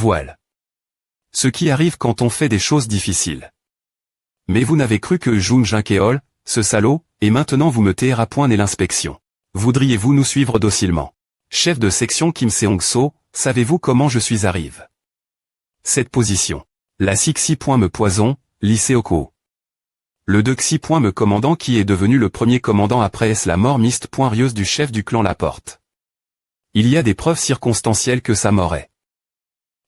Voile. Ce qui arrive quand on fait des choses difficiles. Mais vous n'avez cru que Jung Jinkeol, ce salaud, et maintenant vous me taire à point et l'inspection. Voudriez-vous nous suivre docilement? Chef de section Kim Seong-so, savez-vous comment je suis arrive? Cette position. La 6 me poison, Lee Seok-woo. Le 2 me commandant qui est devenu le premier commandant après la mort rieuse du chef du clan Laporte. Il y a des preuves circonstancielles que sa mort est.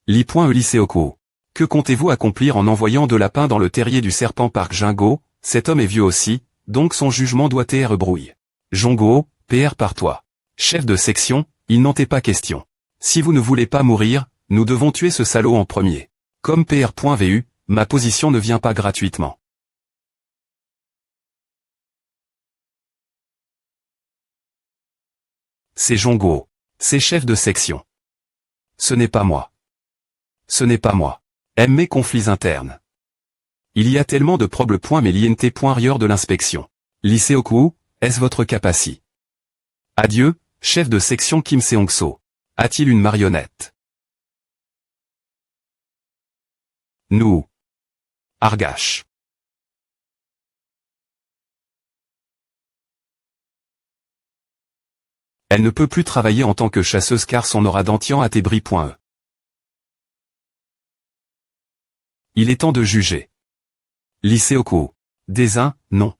Lee Seok-woo. Que comptez-vous accomplir en envoyant de lapins dans le terrier du serpent Park Jingo? Cet homme est vieux aussi, donc son jugement doit être brouille. Jongo, PR par toi. Chef de section, il n'en est pas question. Si vous ne voulez pas mourir, nous devons tuer ce salaud en premier. Comme PR.vu, ma position ne vient pas gratuitement. C'est Jongo. C'est chef de section. Ce n'est pas moi. Ce n'est pas moi. Aime mes conflits internes. Il y a tellement de problèmes mais l'INT. De l'inspection. Lee Seok-woo, est-ce votre capacité? Adieu, chef de section Kim Seong-so. A-t-il une marionnette? Nous. Argache. Elle ne peut plus travailler en tant que chasseuse car son aura d'Antian a tébri.e. Il est temps de juger. Lee Seok-woo. Désin, non.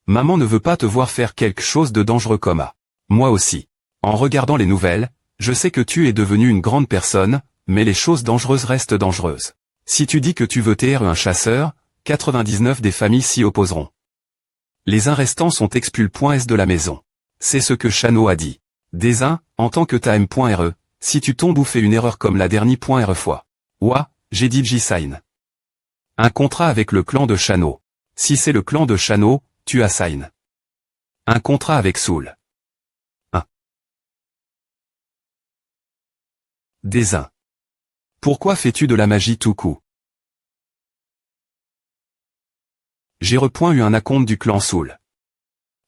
Maman ne veut pas te voir faire quelque chose de dangereux comme à. Moi aussi. En regardant les nouvelles, je sais que tu es devenu une grande personne, mais les choses dangereuses restent dangereuses. Si tu dis que tu veux être un chasseur, 99 des familles s'y opposeront. Les uns restants sont expulsés de la maison. C'est ce que Chano a dit. Désin, en tant que ta M.re, si tu tombes ou fais une erreur comme la dernière fois. Ouah, j'ai dit J-Sign. Un contrat avec le clan de Chano. Si c'est le clan de Chano, tu as sign. Un contrat avec Soul. 1. Désin. Pourquoi fais-tu de la magie tout coup? J'ai eu un acompte du clan Soul.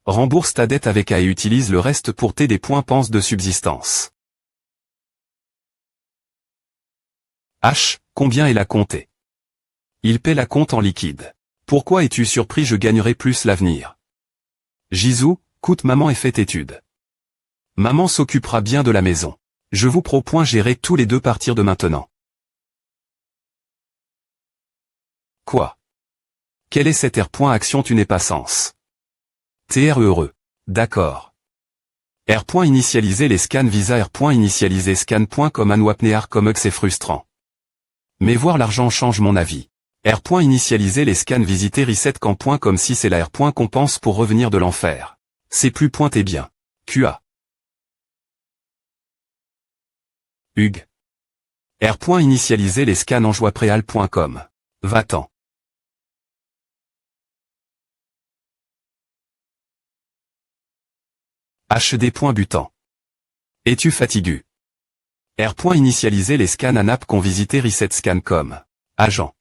Rembourse ta dette avec A et utilise le reste pour tes des points pense de subsistance. H, combien est la comptée? Il paie la compte en liquide. Pourquoi es-tu surpris? Je gagnerai plus l'avenir. Jisoo, coûte maman et fait étude. Maman s'occupera bien de la maison. Je vous gérer tous les deux partir de maintenant. Quoi? Quel est cet action tu n'es pas sens? TR heureux. D'accord. R. Initialiser les scans Visa. R. Initialiser scan.com Anwapnear comme c'est frustrant. Mais voir l'argent change mon avis. R. Initialiser les scans visiter resetcamp.com si c'est la R. Compense pour revenir de l'enfer. C'est plus pointé bien. QA. Hug. R. Initialiser les scans enjoiepréal.com. Va-t'en. HD. Butant. Es-tu fatigué? R. Initialiser les scans ANAP qu'on visiter resetscan.com. Agent.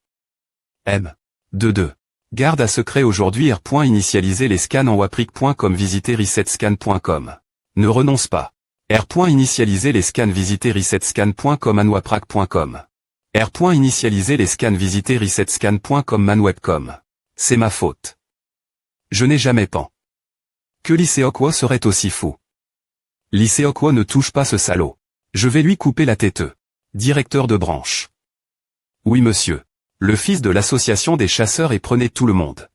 M. 2. Garde à secret aujourd'hui. R. Initialiser les scans en wapric.com visiter resetscan.com. Ne renonce pas. R. Initialiser les scans visiter resetscan.com anwaprac.com. R. Initialiser les scans visiter resetscan.com manwebcom. C'est ma faute. Je n'ai jamais pan. Que Lee Seok-woo serait aussi fou. Lee Seok-woo ne touche pas ce salaud. Je vais lui couper la tête. Directeur de branche. Oui monsieur. Le fils de l'association des chasseurs et prenez tout le monde.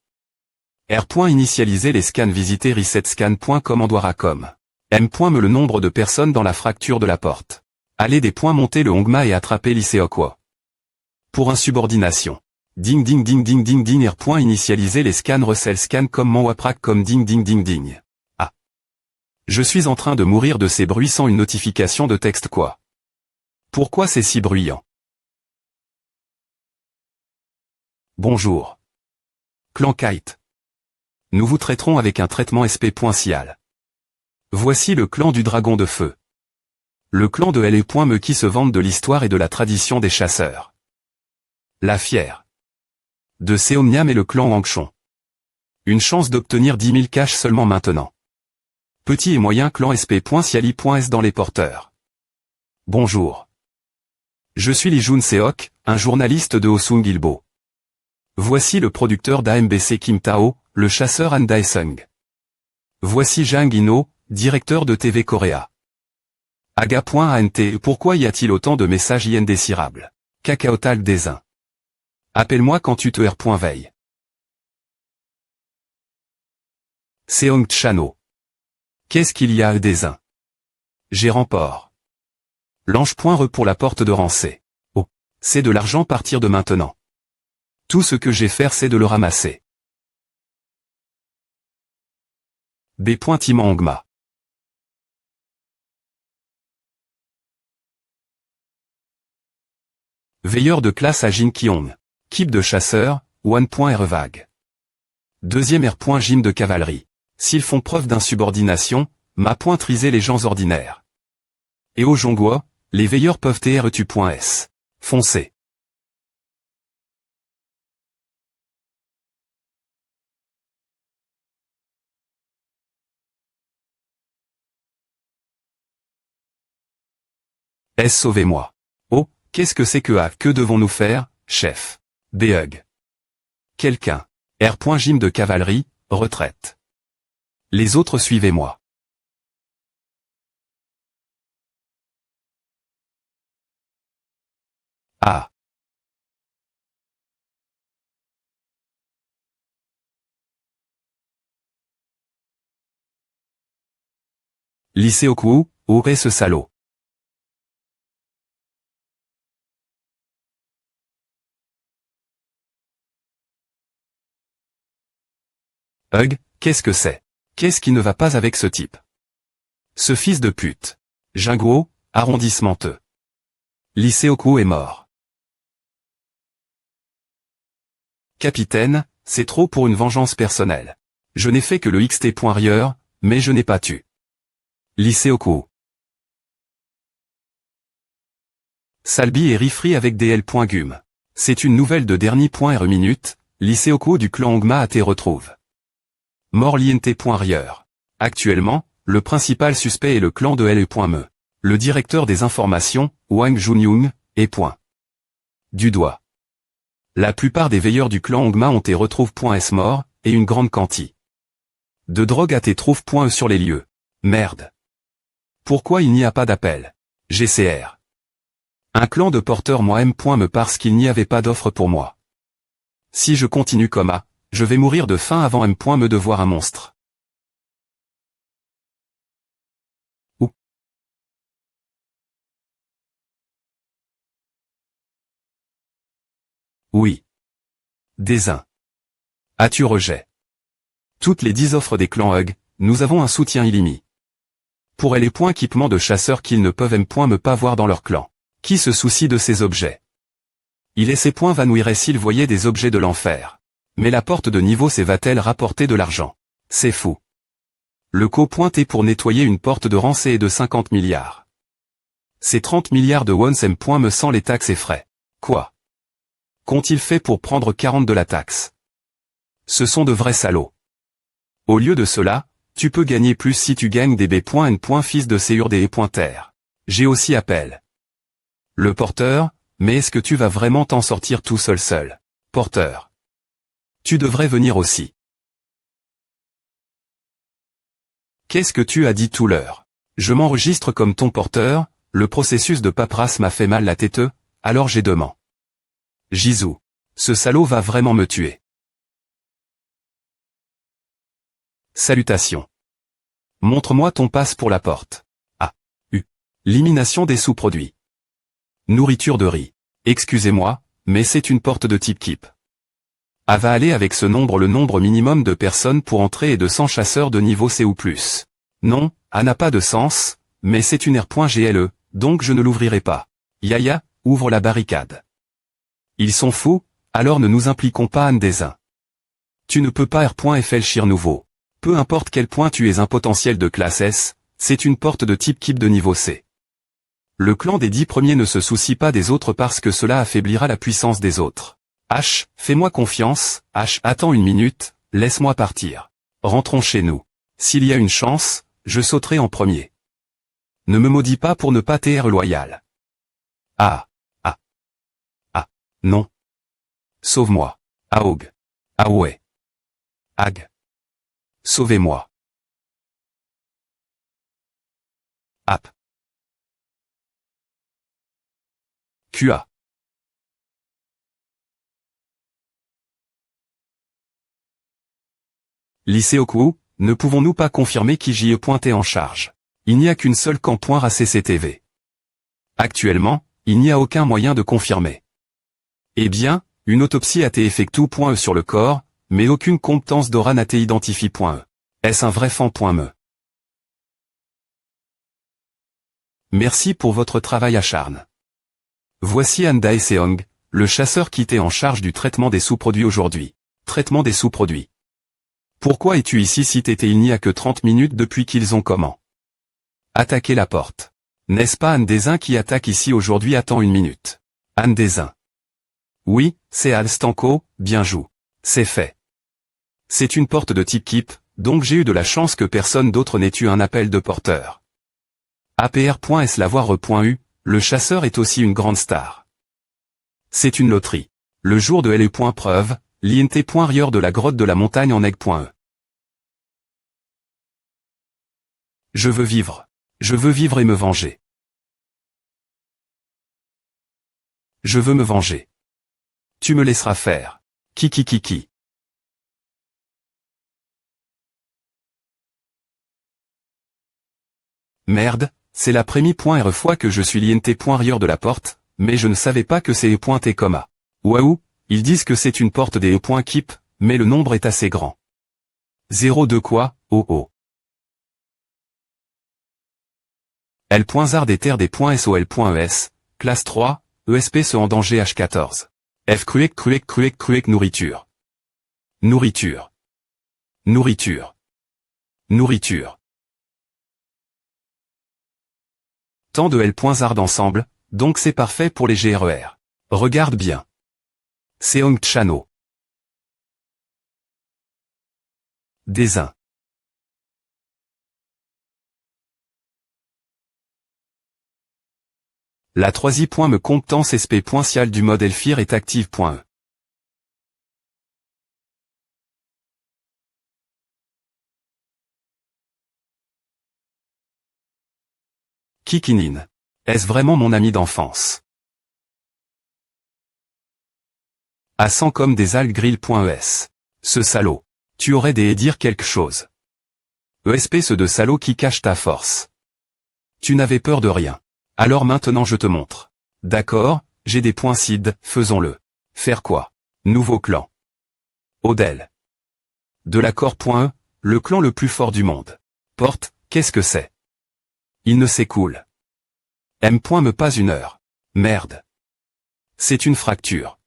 R. Initialiser les scans visiter resetscan.com Andoiracom. M. Me le nombre de personnes dans la fracture de la porte. Allez des points monter le Hongma et attraper Lee Seok-woo. Pour insubordination. Ding ding ding ding ding ding. R. Initialiser les scans recel scan comme manwaprac comme ding ding ding ding. Ah. Je suis en train de mourir de ces bruits sans une notification de texte quoi. Pourquoi c'est si bruyant? Bonjour. Clan Kite. Nous vous traiterons avec un traitement SP.cial. Voici le clan du dragon de feu. Le clan de L.me qui se vante de l'histoire et de la tradition des chasseurs. La fière. De Seomniam et le clan Wangchon. Une chance d'obtenir 10 000 cash seulement maintenant. Petit et moyen clan SP.ciali.s dans les porteurs. Bonjour. Je suis Lee Jun-seok, un journaliste de Hosung Ilbo. Voici le producteur d'AMBC Kim Tao, le chasseur Han Dae-sung. Voici Jang In-ho, directeur de TV Korea. Aga.ant. Pourquoi y a-t-il autant de messages indésirables? Kakaotal Desin. Appelle-moi quand tu te r.veille. Seong Chano. Qu'est-ce qu'il y a Desin? Gérant port. L'ange.re pour la porte de Rancé. Oh, c'est de l'argent partir de maintenant. Tout ce que j'ai faire c'est de le ramasser. B.Timangma. Veilleur de classe à Jin Kyong. Kip de chasseur, One.R vague. Deuxième R. Gym de cavalerie. S'ils font preuve d'insubordination, ma pointriser les gens ordinaires. Et au Jongwa, les veilleurs peuvent TRETU.S. Foncez. Sauvez-moi. Oh, qu'est-ce que c'est que devons-nous faire, chef? Behug. Quelqu'un. R. Gym de cavalerie, retraite. Les autres suivez-moi. Ah. Lycée Oku, où est ce salaud? Hug, qu'est-ce que c'est? Qu'est-ce qui ne va pas avec ce type? Ce fils de pute. Jingwo, arrondissement E. Lycée Oku est mort. Capitaine, c'est trop pour une vengeance personnelle. Je n'ai fait que le XT.rieur, mais je n'ai pas tué. Lycée Oku. Salbi et Rifri avec DL.gum. C'est une nouvelle de dernier.r minute, Lycée Oku du clan Ongma AT retrouve. Mort l'INT.rieur. Actuellement, le principal suspect est le clan de LE.me. Le directeur des informations, Wang Junyung, est point. Du doigt. La plupart des veilleurs du clan Ongma ont été retrouve.s mort, et une grande quantité de drogue a été trouve.e sur les lieux. Merde. Pourquoi il n'y a pas d'appel? GCR. Un clan de porteurs moi M.me parce qu'il n'y avait pas d'offre pour moi. Si je continue comme A, je vais mourir de faim avant M.me devoir un monstre. Ou. Oui. Désin. As-tu rejet? Toutes les 10 offres des clans Hug, nous avons un soutien illimité. Pour les points équipements de chasseurs qu'ils ne peuvent me pas voir dans leur clan. Qui se soucie de ces objets? Il et ses points vanouiraient s'ils voyaient des objets de l'enfer. Mais la porte de niveau C va-t-elle rapporter de l'argent? C'est fou. Le co-point est pour nettoyer une porte de Rancé et de 50 milliards. C'est 30 milliards de wons me sans les taxes et frais. Quoi? Qu'ont-ils fait pour prendre 40 de la taxe? Ce sont de vrais salauds. Au lieu de cela, tu peux gagner plus si tu gagnes des B.N. Fils de Séur des E.R. J'ai aussi appel. Le porteur, mais est-ce que tu vas vraiment t'en sortir tout seul? Porteur. Tu devrais venir aussi. Qu'est-ce que tu as dit tout l'heure? Je m'enregistre comme ton porteur, le processus de paperasse m'a fait mal la tête, alors j'ai demandé. Jizou. Ce salaud va vraiment me tuer. Salutations. Montre-moi ton passe pour la porte. A. U. Élimination des sous-produits. Nourriture de riz. Excusez-moi, mais c'est une porte de type Keep. A va aller avec ce nombre le nombre minimum de personnes pour entrer et de 100 chasseurs de niveau C ou plus. Non, A n'a pas de sens, mais c'est une R.GLE, donc je ne l'ouvrirai pas. Yaya, ouvre la barricade. Ils sont fous, alors ne nous impliquons pas Anne Desin. Tu ne peux pas R.FL nouveau. Peu importe quel point tu es un potentiel de classe S, c'est une porte de type Keep de niveau C. Le clan des 10 premiers ne se soucie pas des autres parce que cela affaiblira la puissance des autres. H, fais-moi confiance, H, attends une minute, laisse-moi partir. Rentrons chez nous. S'il y a une chance, je sauterai en premier. Ne me maudis pas pour ne pas t'être loyal. Ah. Non. Sauve-moi. Aog. Aoué. Ag. Sauvez-moi. Ap. QA. Lycée Oku, ne pouvons-nous pas confirmer qu'IJ est pointé en charge? Il n'y a qu'une seule camp.ACCTV. Actuellement, il n'y a aucun moyen de confirmer. Eh bien, une autopsie a été effectuée sur le corps, mais aucune compétence d'Ora n'a été identifiée. Est-ce un vrai fan.me? Merci pour votre travail acharné. Voici An Dae-seong, le chasseur qui était en charge du traitement des sous-produits aujourd'hui. Traitement des sous-produits. Pourquoi es-tu ici si t'étais il n'y a que 30 minutes depuis qu'ils ont comment? Attaquer la porte. N'est-ce pas Anne Desin qui attaque ici aujourd'hui? Attends une minute. Anne Desin. Oui, c'est Al Stanko, bien joue. C'est fait. C'est une porte de type KIP, donc j'ai eu de la chance que personne d'autre n'ait eu un appel de porteur. APR.slavoir.u, le chasseur est aussi une grande star. C'est une loterie. Le jour de LE.preuve, l'INT.rieur de la grotte de la montagne en egg.e. Je veux vivre. Je veux vivre et me venger. Je veux me venger. Tu me laisseras faire. Kiki. Merde, c'est la première fois que je suis l'INT.rieur de la porte, mais je ne savais pas que c'est E.T, comma. Waouh, ils disent que c'est une porte des E.keep, mais le nombre est assez grand. 02 quoi, oh. L.zard des terres des.sol.es, classe 3, ESP se en danger H14. F cruec nourriture. Nourriture. Tant de L.zard ensemble, donc c'est parfait pour les GRER. Regarde bien. Seong Chano. Desin. La troisième compétence SP.cial du mode Elfir est active.e. Kikinin. Est-ce vraiment mon ami d'enfance? À 100 comme des algues grill.es. Ce salaud. Tu aurais dû dire quelque chose. ESP ce de salaud qui cache ta force. Tu n'avais peur de rien. Alors maintenant je te montre. D'accord, j'ai des points CID, faisons-le. Faire quoi? Nouveau clan. Odel. De l'accord.e, le clan le plus fort du monde. Porte, qu'est-ce que c'est? Il ne s'écoule. M.me pas une heure. Merde. C'est une fracture.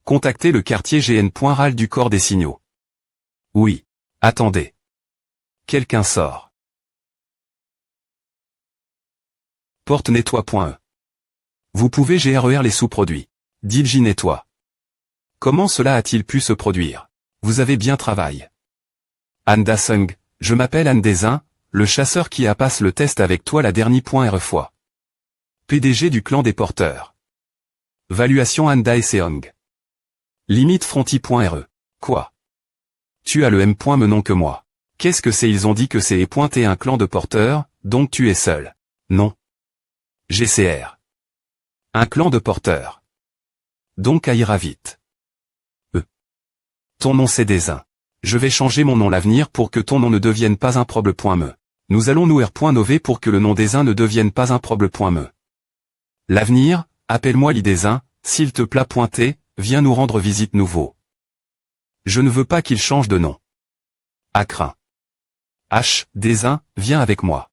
Contactez le quartier GN.ral du corps des signaux. Oui. Attendez. Quelqu'un sort. Porte nettoie.e. Vous pouvez GRER les sous-produits. Dilji nettoie. Comment cela a-t-il pu se produire? Vous avez bien travaillé. Anne Dasung, je m'appelle Anne Desin, le chasseur qui a passé le test avec toi la dernière fois. PDG du clan des porteurs. Valuation Anne Dae-seong. Limite Fronti.re. Quoi? Tu as le M.me non que moi. Qu'est-ce que c'est? Ils ont dit que c'est pointé un clan de porteurs, donc tu es seul. Non. GCR. Un clan de porteurs. Donc à ira vite. Ton nom c'est Desin. Je vais changer mon nom l'avenir pour que ton nom ne devienne pas un problème.me. Nous allons nous R.nové pour que le nom Desin ne devienne pas un problème.me. L'avenir, appelle-moi l'Idesin, s'il te plaît pointé, viens nous rendre visite nouveau. Je ne veux pas qu'il change de nom. Acrin. H, Desin, viens avec moi.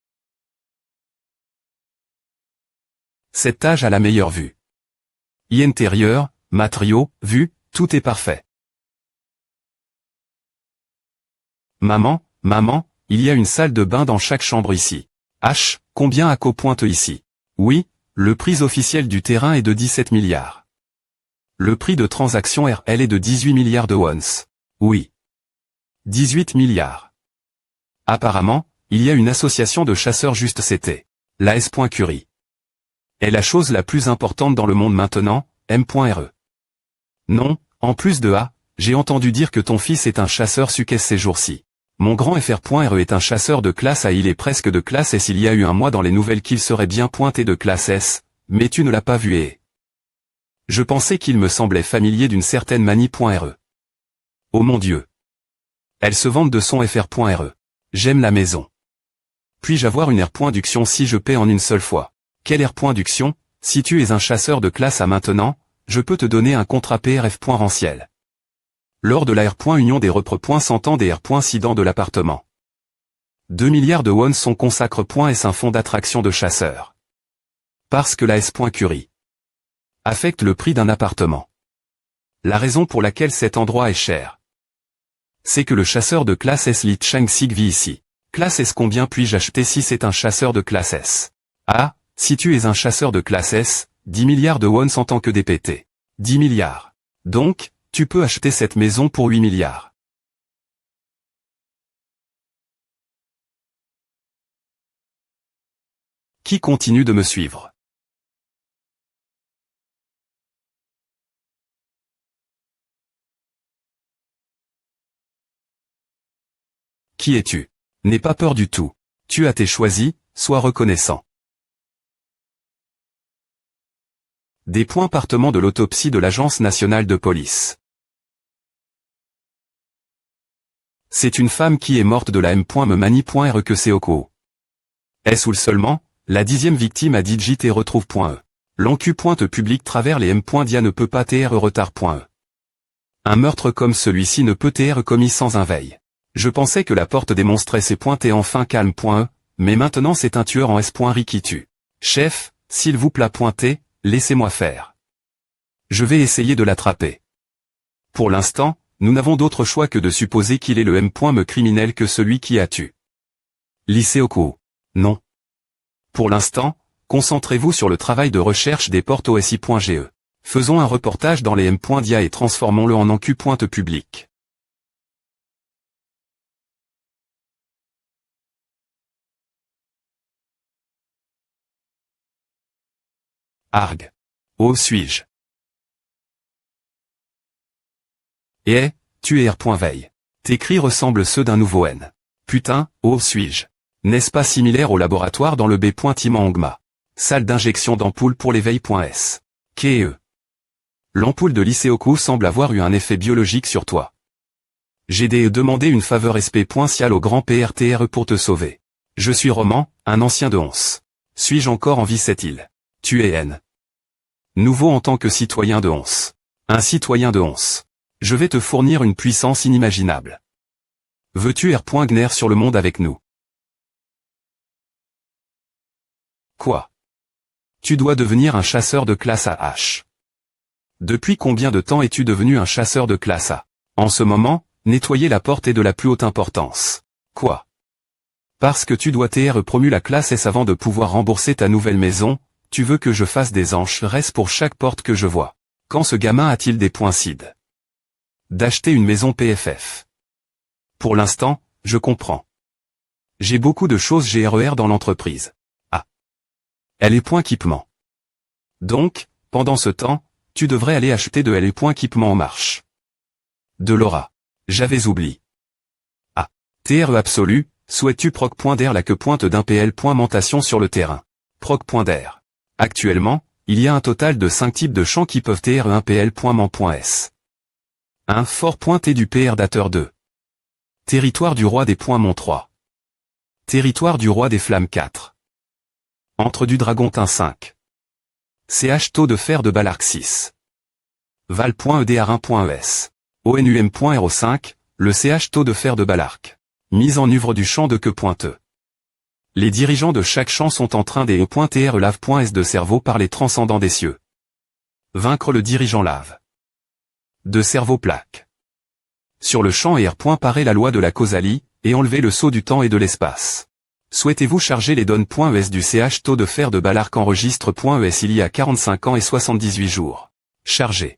Cette tâche a la meilleure vue. Intérieur, matériaux, vue, tout est parfait. Maman, il y a une salle de bain dans chaque chambre ici. H, combien à co-pointe ici? Oui, le prix officiel du terrain est de 17 milliards. Le prix de transaction RL est de 18 milliards de wons. Oui. 18 milliards. Apparemment, il y a une association de chasseurs juste c'était. La S.Curie. Est la chose la plus importante dans le monde maintenant, M.re. Non, en plus de A, j'ai entendu dire que ton fils est un chasseur suquès ces jours-ci. Mon grand FR.RE est un chasseur de classe A, il est presque de classe S, il y a eu un mois dans les nouvelles qu'il serait bien pointé de classe S, mais tu ne l'as pas vu et... Je pensais qu'il me semblait familier d'une certaine manie.re. Oh mon Dieu. Elle se vante de son FR.RE. J'aime la maison. Puis-je avoir une R.Duction si je paie en une seule fois? Quelle R.Duction? Si tu es un chasseur de classe A maintenant, je peux te donner un contrat PRF.Ranciel. Lors de la R.Union des repres.100 des R.Cident de l'appartement. 2 milliards de won sont consacre.S un fonds d'attraction de chasseurs. Parce que la S.Curie affecte le prix d'un appartement. La raison pour laquelle cet endroit est cher, c'est que le chasseur de classe S Lit Chang-Sig vit ici. Classe S, combien puis-je acheter si c'est un chasseur de classe S? Ah, si tu es un chasseur de classe S, 10 milliards de won en tant que DPT. 10 milliards. Donc, tu peux acheter cette maison pour 8 milliards. Qui continue de me suivre? Qui es-tu? N'aie pas peur du tout. Tu as été choisi, sois reconnaissant. Des points partement de l'autopsie de l'Agence nationale de police. C'est une femme qui est morte de la M.Me-Mani.re que Seoko. Est-ce ou seulement, la 10e victime a dit JT retrouve.e. L'encu pointe public travers les M.Dia ne peut pas tr retard.e. Un meurtre comme celui-ci ne peut être commis sans un veille. Je pensais que la porte démontrait ses pointés enfin calme.e, mais maintenant c'est un tueur en S.Ri qui tue. Chef, s'il vous plaît pointez, laissez-moi faire. Je vais essayer de l'attraper. Pour l'instant, nous n'avons d'autre choix que de supposer qu'il est le M.Me criminel que celui qui a tué. Lycéoco. Non. Pour l'instant, concentrez-vous sur le travail de recherche des portes OSI.ge. Faisons un reportage dans les M.Dia et transformons-le en encu pointe public. Arg. Oh suis-je. Et tu es R.Veille. Tes cris ressemblent ceux d'un nouveau N. Putain, oh suis-je. N'est-ce pas similaire au laboratoire dans le B.Tima-Angma? Salle d'injection d'ampoule pour l'éveil.S. Qu'est-ce? L'ampoule de Lycéoku semble avoir eu un effet biologique sur toi. J'ai demandé une faveur spéciale au grand PRTRE pour te sauver. Je suis Roman, un ancien de Once. Suis-je encore en vie cette île? Tu es N. Nouveau en tant que citoyen de Once. Un citoyen de Once. Je vais te fournir une puissance inimaginable. Veux-tu R.Gner sur le monde avec nous? Quoi? Tu dois devenir un chasseur de classe AH. Depuis combien de temps es-tu devenu un chasseur de classe A? En ce moment, nettoyer la porte est de la plus haute importance. Quoi? Parce que tu dois t'être promu la classe S avant de pouvoir rembourser ta nouvelle maison, tu veux que je fasse des enchères pour chaque porte que je vois. Quand ce gamin a-t-il des points CID? D'acheter une maison PFF. Pour l'instant, je comprends. J'ai beaucoup de choses GRER dans l'entreprise. Ah. Elle est point équipement. Donc, pendant ce temps, tu devrais aller acheter de L.Équipement en marche. De Laura. J'avais oublié. Ah. TRE absolu, souhaites-tu proc.der la que pointe d'un PL.mentation sur le terrain? Proc.der. Actuellement, il y a un total de 5 types de champs qui peuvent TRE 1 PL.ment.s. Un fort pointé du PR dateur 2. Territoire du roi des points Mont 3. Territoire du roi des flammes 4. Entre du dragontin 5. CH taux de fer de Balarc 6. Val.edr1.es. ONUM.ro5, le CH taux de fer de Balarc. Mise en œuvre du champ de que pointeux. Les dirigeants de chaque champ sont en train d'e.tr lave.s de cerveau par les transcendants des cieux. Vaincre le dirigeant lave. De cerveau plaque. Sur le champ R. Parer la loi de la causalie, et enlever le sceau du temps et de l'espace. Souhaitez-vous charger les donnes.es du CH taux de fer de Balarc enregistre.es il y a 45 ans et 78 jours. Chargé.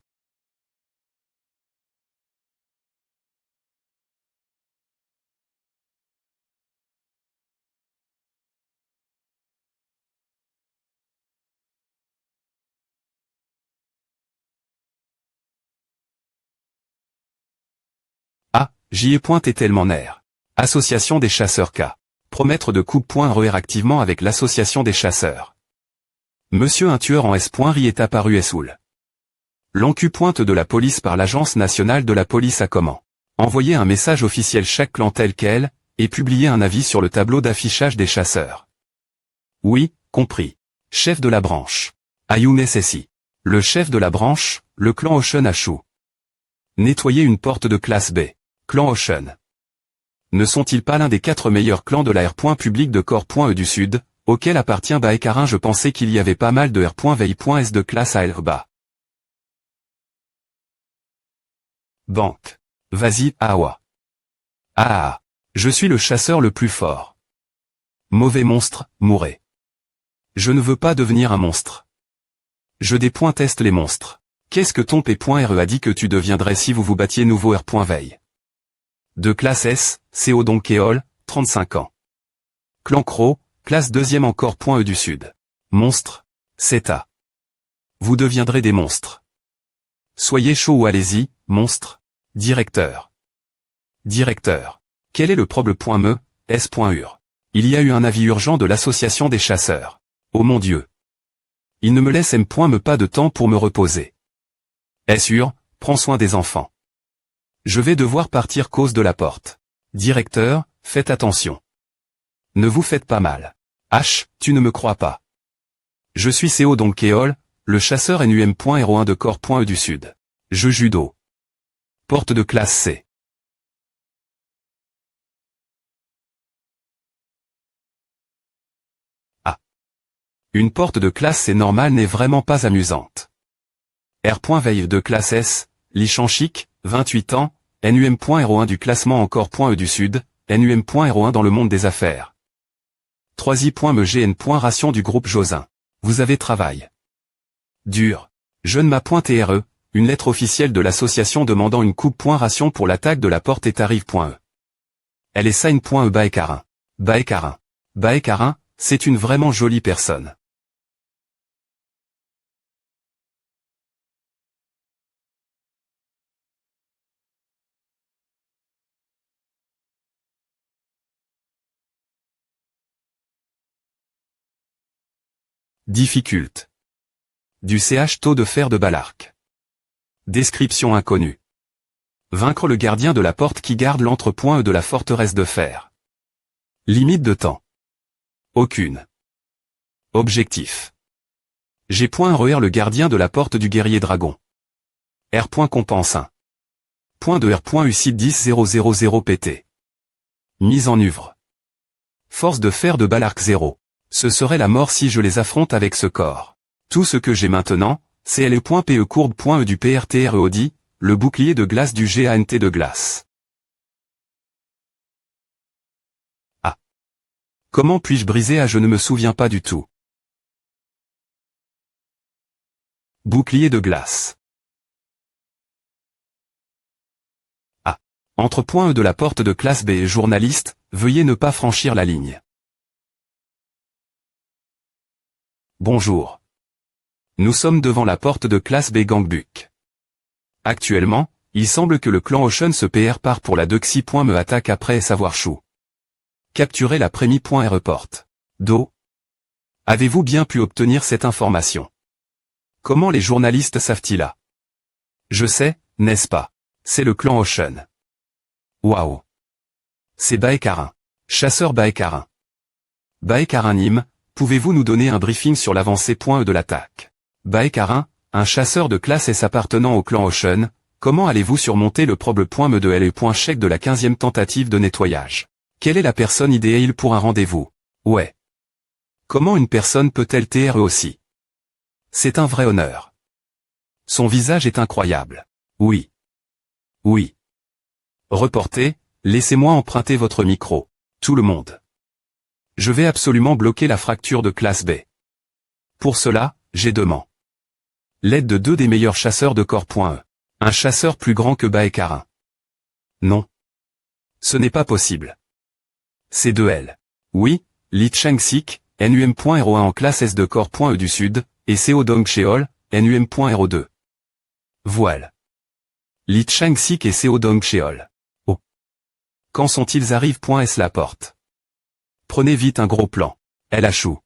J.E. tellement ner. Association des chasseurs K. Promettre de coupe RER activement avec l'association des chasseurs. Monsieur un tueur en S. Ri est apparu Soul. L'encu pointe de la police par l'Agence nationale de la police a comment envoyer un message officiel chaque clan tel quel, et publier un avis sur le tableau d'affichage des chasseurs. Oui, compris. Chef de la branche. Ayoun SSI. Le chef de la branche, le clan Ocean Achou. Nettoyer une porte de classe B. Clan Ocean. Ne sont-ils pas l'un des 4 meilleurs clans de la R. public de Corps.E du Sud, auquel appartient Baekarin? Je pensais qu'il y avait pas mal de R.Veil.S de classe AR. Banque. Vas-y, Awa. Ah. Je suis le chasseur le plus fort. Mauvais monstre, mourrez. Je ne veux pas devenir un monstre. Je teste les monstres. Qu'est-ce que ton P.RE a dit que tu deviendrais si vous vous battiez nouveau R.Veil? De classe S, CO Donkeol, 35 ans. Clan Crow, classe 2e encore .E du Sud. Monstre, CETA. Vous deviendrez des monstres. Soyez chaud ou allez-y, monstre. Directeur. Directeur. Quel est le problème? S.UR. Il y a eu un avis urgent de l'association des chasseurs. Oh mon Dieu. Il ne me laisse pas de temps pour me reposer. S.UR, prends soin des enfants. Je vais devoir partir cause de la porte. Directeur, faites attention. Ne vous faites pas mal. H, tu ne me crois pas. Je suis CO Donkeol, le chasseur NUM.01 de Corps.E du Sud. Je judo. Porte de classe C. Ah. Une porte de classe C normale n'est vraiment pas amusante. R.Veil de classe S, Lichanchik, 28 ans, NUM.01 du classement encore .E du Sud, NUM.01 dans le monde des affaires. 3i.megn. Ration du groupe Josin. Vous avez travail. Dur. Jeune ma.TRE, une lettre officielle de l'association demandant une coupe ration pour l'attaque de la porte et tarif.E. Elle est sign.E Baekarin. Baekarin. Baekarin, c'est une vraiment jolie personne. Difficulte. Du CH taux de fer de Balarc. Description inconnue. Vaincre le gardien de la porte qui garde l'entre.E de la forteresse de fer. Limite de temps. Aucune. Objectif. G.RER le gardien de la porte du guerrier dragon. R. Compense 1. Point de R.UCID 10000 PT. Mise en œuvre. Force de fer de Balarc 0. Ce serait la mort si je les affronte avec ce corps. Tout ce que j'ai maintenant, c'est LE.PE courbe.E du PRTREODI, le bouclier de glace du GANT de glace. Ah. Comment puis-je briser? Je ne me souviens pas du tout. Bouclier de glace. Ah. Entre.E de la porte de classe B. Journaliste, veuillez ne pas franchir la ligne. Bonjour. Nous sommes devant la porte de classe B Gangbuk. Actuellement, il semble que le clan Ocean se part pour la Duxi.me attaque après savoir chou. Capturer la Prémi.report. Do. Avez-vous bien pu obtenir cette information? Comment les journalistes savent-ils? Je sais, n'est-ce pas? C'est le clan Ocean. Waouh. C'est Baekarin. Chasseur Baekarin. Baekarin Nîmes, pouvez-vous nous donner un briefing sur l'avancée.E de l'attaque? Baekarin, un chasseur de classe S appartenant au clan Ocean, comment allez-vous surmonter le problème de LE.chèque de la 15e tentative de nettoyage? Quelle est la personne idéale pour un rendez-vous? Ouais. Comment une personne peut-elle TRE aussi? C'est un vrai honneur. Son visage est incroyable. Oui. Oui. Reportez, laissez-moi emprunter votre micro. Tout le monde. Je vais absolument bloquer la fracture de classe B. Pour cela, j'ai demandé l'aide de 2 des meilleurs chasseurs de Corps.E. Un chasseur plus grand que Baekarin. Non. Ce n'est pas possible. C'est de elle. Oui, Li Chang-sik, NUM.01 en classe S de Corps.E du Sud, et Seo Dong-cheol, NUM.02. Voile. Li Chang-sik et Seo Dong-cheol. Oh. Quand sont-ils arrivent.s la porte. Prenez vite un gros plan. Elle achoue.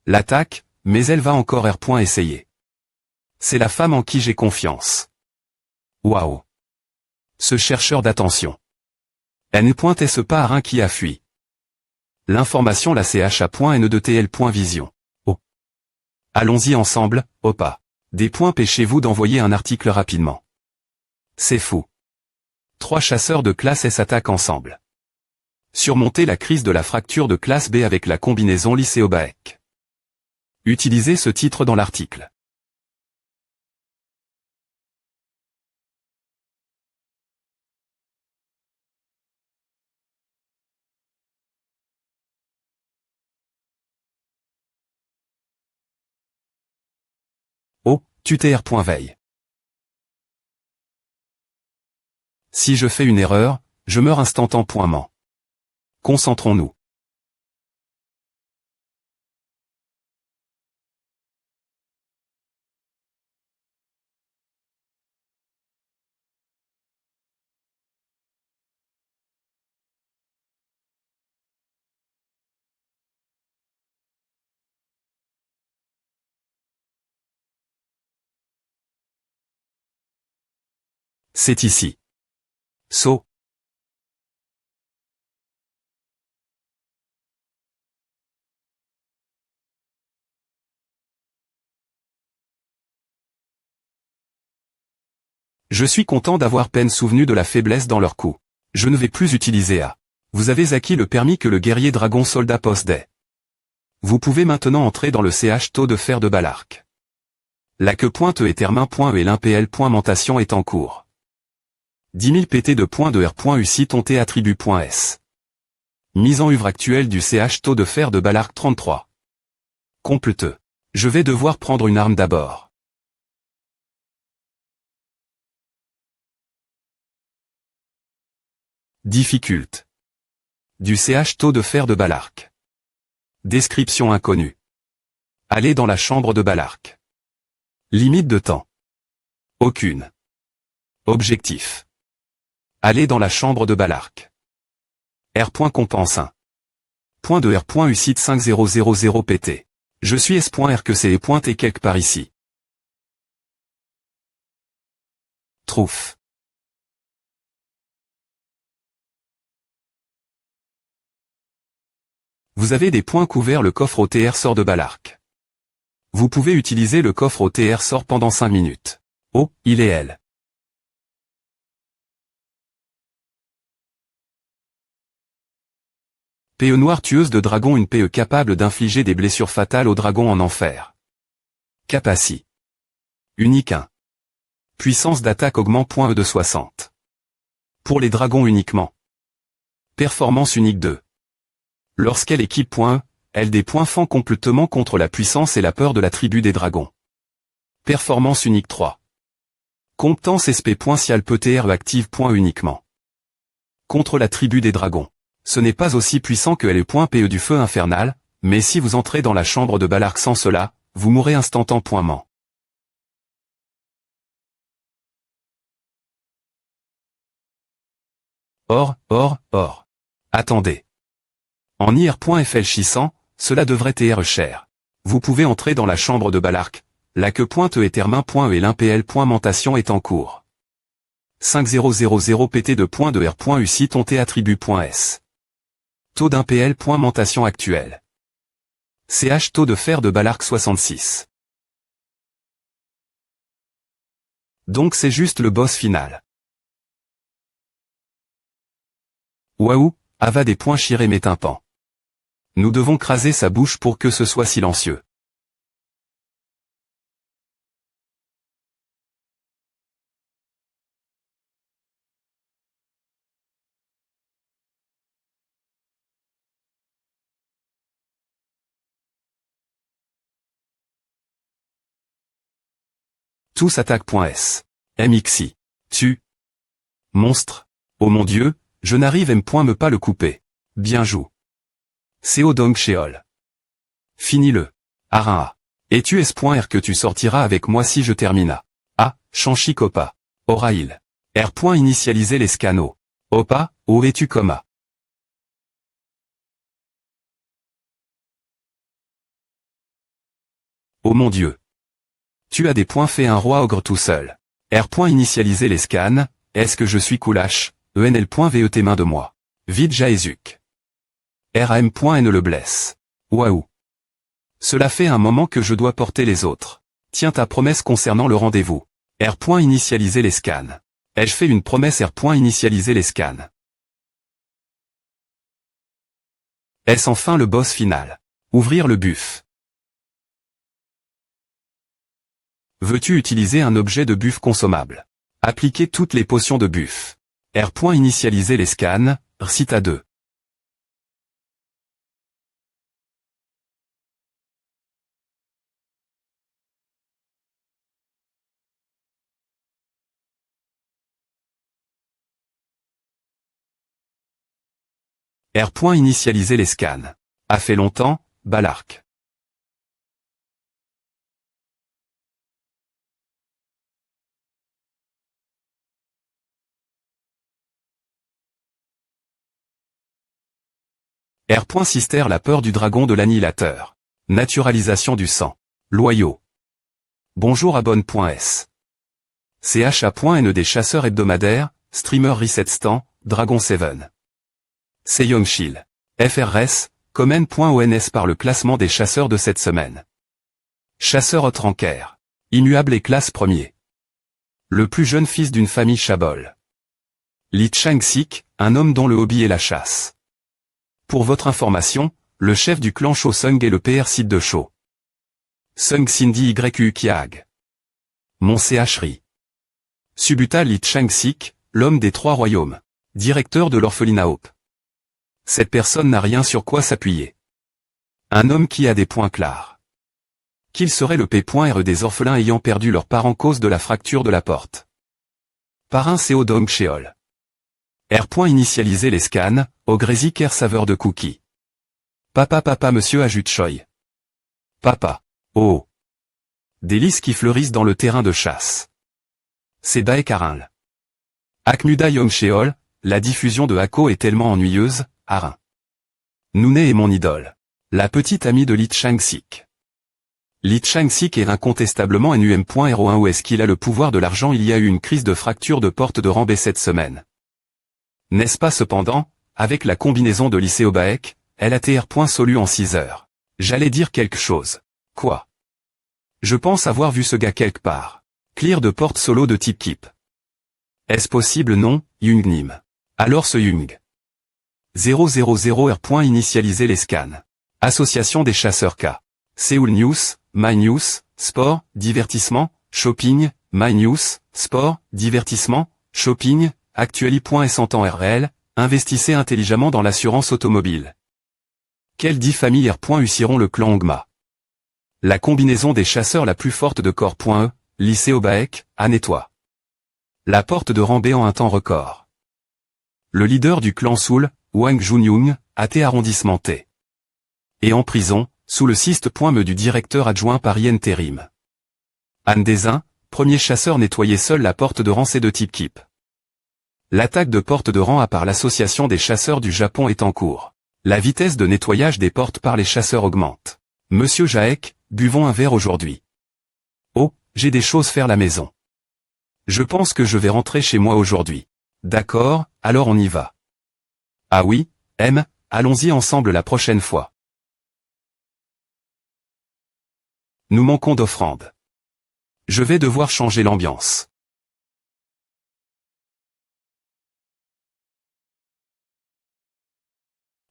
L'attaque, mais elle va encore essayer. C'est la femme en qui j'ai confiance. Waouh. Ce chercheur d'attention. N.S pas un qui a fui. L'information la CHA.N2TL.vision. Oh. Allons-y ensemble, Opa. Des points pêchez-vous d'envoyer un article rapidement. C'est fou. 3 chasseurs de classe S attaquent ensemble. Surmonter la crise de la fracture de classe B avec la combinaison lycéo-BAEC. Utilisez ce titre dans l'article. Oh, tuteur.veille. Si je fais une erreur, je meurs instantanément. Concentrons-nous. C'est ici. Saut. Je suis content d'avoir peine souvenu de la faiblesse dans leur coup. Je ne vais plus utiliser A. Vous avez acquis le permis que le guerrier dragon soldat possédait. Vous pouvez maintenant entrer dans le CH taux de fer de Balarque. La queue.e et termin.e et l'IMPL.mentation est en cours. 10 000 PT de points de R.U tonté attribut.s. Mise en œuvre actuelle du CH taux de fer de Balarque 33. Completeux. Je vais devoir prendre une arme d'abord. Difficulte. Du CH taux de fer de Balarque. Description inconnue. Aller dans la chambre de Balarque. Limite de temps. Aucune. Objectif. Aller dans la chambre de Balarque. R.compense 1. Point de R.U site 5000 PT. Je suis S.R que c'est pointé quelque part ici. Trouf. Vous avez des points couverts. Le coffre OTR sort de Balarque. Vous pouvez utiliser le coffre OTR sort pendant 5 minutes. Oh, il est elle. PE noire tueuse de dragon. Une PE capable d'infliger des blessures fatales aux dragons en enfer. Capaci. Unique 1. Puissance d'attaque augmente.E de 60. Pour les dragons uniquement. Performance unique 2. Lorsqu'elle équipe .E, elle des points fend complètement contre la puissance et la peur de la tribu des dragons. Performance unique 3. Compétence SP.Cial PTR active uniquement. Contre la tribu des dragons. Ce n'est pas aussi puissant que LE.PE du feu infernal, mais si vous entrez dans la chambre de Balarque sans cela, vous mourrez instantanément. Or. Attendez. En IR.FL600, cela devrait être cher. Vous pouvez entrer dans la chambre de Balarque. La queue.e et termin.e et l'IMPL.mentation est en cours. 5000 PT de point de R.U site tonté attribut.s. Taux d'IMPL.mentation actuel. CH taux de fer de Balarque 66. Donc c'est juste le boss final. Waouh, Ava des points chirés mes tympans. Nous devons craser sa bouche pour que ce soit silencieux. Tous attaque.s. MXI. Tu. Monstre. Oh mon Dieu, je n'arrive me pas le couper. Bien joue. CO Dong Sheol. Finis-le. Arin. Et tu es.R que tu sortiras avec moi si je termine à. A. Chanchi Copa. Orail. R. Initialiser les scanos. Opa, Où es-tu, coma? Oh mon Dieu. Tu as des points, fait un roi ogre tout seul. R. Initialiser les scans. Est-ce que je suis coulache? ENL.VET main de moi. Vide Jaezuk. RAM.N le blesse. Waouh. Cela fait un moment que je dois porter les autres. Tiens ta promesse concernant le rendez-vous. R. Initialiser les scans. Ai-je fait une promesse? R. Initialiser les scans. Est-ce enfin le boss final? Ouvrir le buff. Veux-tu utiliser un objet de buff consommable? Appliquer toutes les potions de buff. R. Initialiser les scans. Recita 2. R. Initialiser les scans. A fait longtemps, Balark. R. Sister, la peur du dragon de l'annihilateur. Naturalisation du sang. Loyaux. Bonjour Abonne.s. CHA.N des chasseurs hebdomadaires, streamer Reset Stan, Dragon 7. Seyong Shil. FRS, Komen.ons par le classement des chasseurs de cette semaine. Chasseur haute rancaire. Immuable et classe premier. Le plus jeune fils d'une famille Chabol. Li Chang-sik, un homme dont le hobby est la chasse. Pour votre information, le chef du clan Cho Sung est le PR site de Cho. Sung Cindy YU Kiag. Mon CHRI. Subuta Li Chang-sik, l'homme des trois royaumes. Directeur de l'orphelinat Hope. Cette personne n'a rien sur quoi s'appuyer. Un homme qui a des points clairs. Qu'il serait le P.R des orphelins ayant perdu leurs parents cause de la fracture de la porte. Parrain Seo Dong Sheol. R. Initialiser les scans, Ogrezik Air saveur de cookie. Papa monsieur Ajut Choi. Papa. Oh. Délices qui fleurissent dans le terrain de chasse. Seba et Karinl. Akmuda Yom Sheol, la diffusion de Hako est tellement ennuyeuse, Arin. Nouné est mon idole. La petite amie de Li Chang-sik. Li Chang-sik est incontestablement NUM.01 où est-ce qu'il a le pouvoir de l'argent? Il y a eu une crise de fracture de porte de Rambé cette semaine. N'est-ce pas cependant, avec la combinaison de lycée Baek, LATR. Solu en 6 heures. J'allais dire quelque chose. Quoi? Je pense avoir vu ce gars quelque part. Clear de porte solo de type Kip. Est-ce possible? Non, Yung Nim. Alors ce Yung. 000R. Initialiser les scans. Association des chasseurs K. Seoul News, My News, Sport, Divertissement, Shopping, My News, Sport, Divertissement, Shopping, Actuali.s en temps réel, investissez intelligemment dans l'assurance automobile. Quelles 10 familles réussiront le clan Ongma? La combinaison des chasseurs la plus forte de corps.e, lycée Obaek, à Nettoie. La porte de Rambé en un temps record. Le leader du clan Soul, Wang Junyung, AT arrondissement T. Et en prison, sous le cyste.me du directeur adjoint par Intérim. Anne Desin, premier chasseur nettoyé seul la porte de rang C de type Kip. L'attaque de porte de rang A par l'association des chasseurs du Japon est en cours. La vitesse de nettoyage des portes par les chasseurs augmente. Monsieur Jaek, buvons un verre aujourd'hui. Oh, j'ai des choses à faire à la maison. Je pense que je vais rentrer chez moi aujourd'hui. D'accord, alors on y va. Ah oui, M, allons-y ensemble la prochaine fois. Nous manquons d'offrandes. Je vais devoir changer l'ambiance.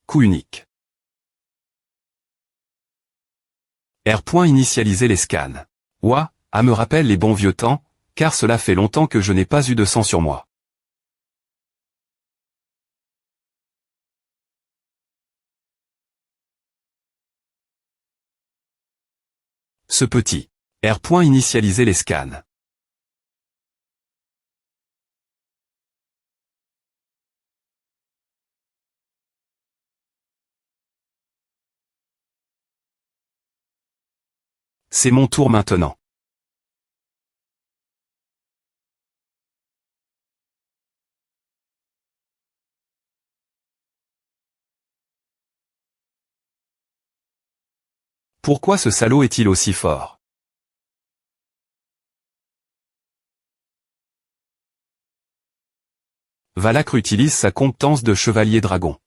Coup unique. R. Initialiser les scans. Ouah, à me rappelle les bons vieux temps, car cela fait longtemps que je n'ai pas eu de sang sur moi. Ce petit. R. Initialiser les scans. C'est mon tour maintenant. Pourquoi ce salaud est-il aussi fort? Valacre utilise sa compétence de chevalier dragon.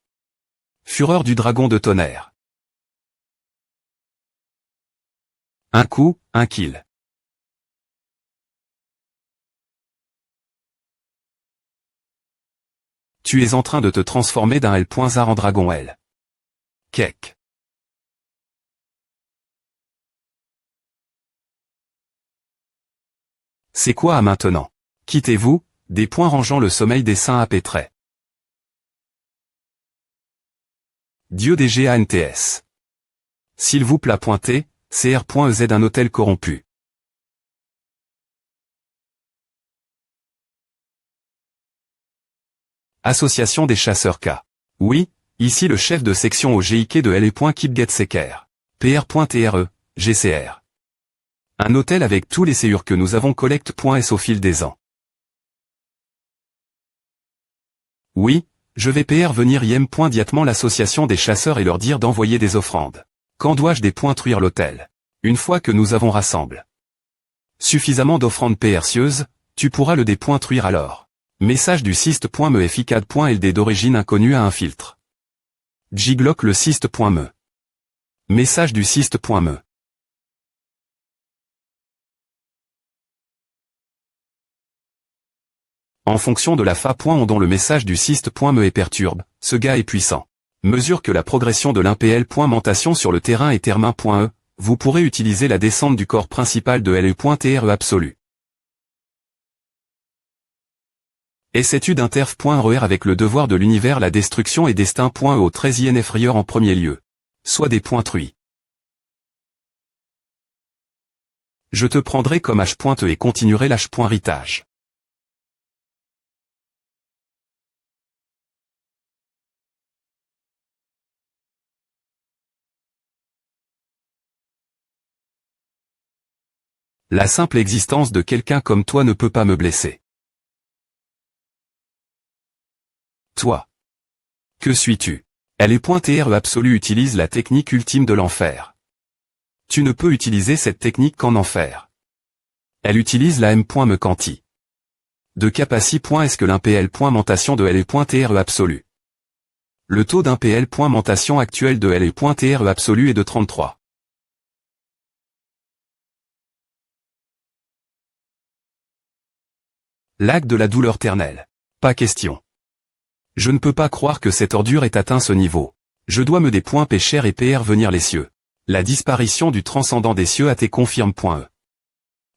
Fureur du dragon de tonnerre. Un coup, un kill. Tu es en train de te transformer d'un L.Zar en dragon L. Kek. C'est quoi à maintenant? Quittez-vous, des points rangeant le sommeil des saints à pétrais. Dieu des GANTS. S'il vous plaît pointer, CR.EZ un hôtel corrompu. Association des chasseurs K. Oui, ici le chef de section au GIK de LE.Kipgetseker. PR.TRE, GCR. Un hôtel avec tous les séjours que nous avons collecte.S au fil des ans. Oui, je vais PR venir diatement l'association des chasseurs et leur dire d'envoyer des offrandes. Quand dois-je détruire l'hôtel? Une fois que nous avons rassemblé suffisamment d'offrandes PRcieuses, tu pourras le détruire alors. Message du syst.me efficad.ld d'origine inconnue à un filtre. Jiglock le syst.me. Message du syst.me. En fonction de la fa.on dont le message du syst.me est perturbe, ce gars est puissant. Mesure que la progression de l'ImpL.mentation sur le terrain est termin.e, vous pourrez utiliser la descente du corps principal de LE.TRE absolu. S étude interf.RER avec le devoir de l'univers la destruction et destin.e au 13 inférieur en premier lieu. Soit des points truies. Je te prendrai comme H.E et continuerai l'H.ritage. La simple existence de quelqu'un comme toi ne peut pas me blesser. Toi. Que suis-tu? LE.TRE absolu utilise la technique ultime de l'enfer. Tu ne peux utiliser cette technique qu'en enfer. Elle utilise la M.me quanti. De capacity.est que l'ImpL.mentation de LE.TRE absolu. Le taux d'ImpL.mentation actuel de LE.TRE absolu est de 33. Lag de la douleur ternelle. Pas question. Je ne peux pas croire que cette ordure ait atteint ce niveau. Je dois me des points péchères et PR venir les cieux. La disparition du transcendant des cieux a été confirme.e.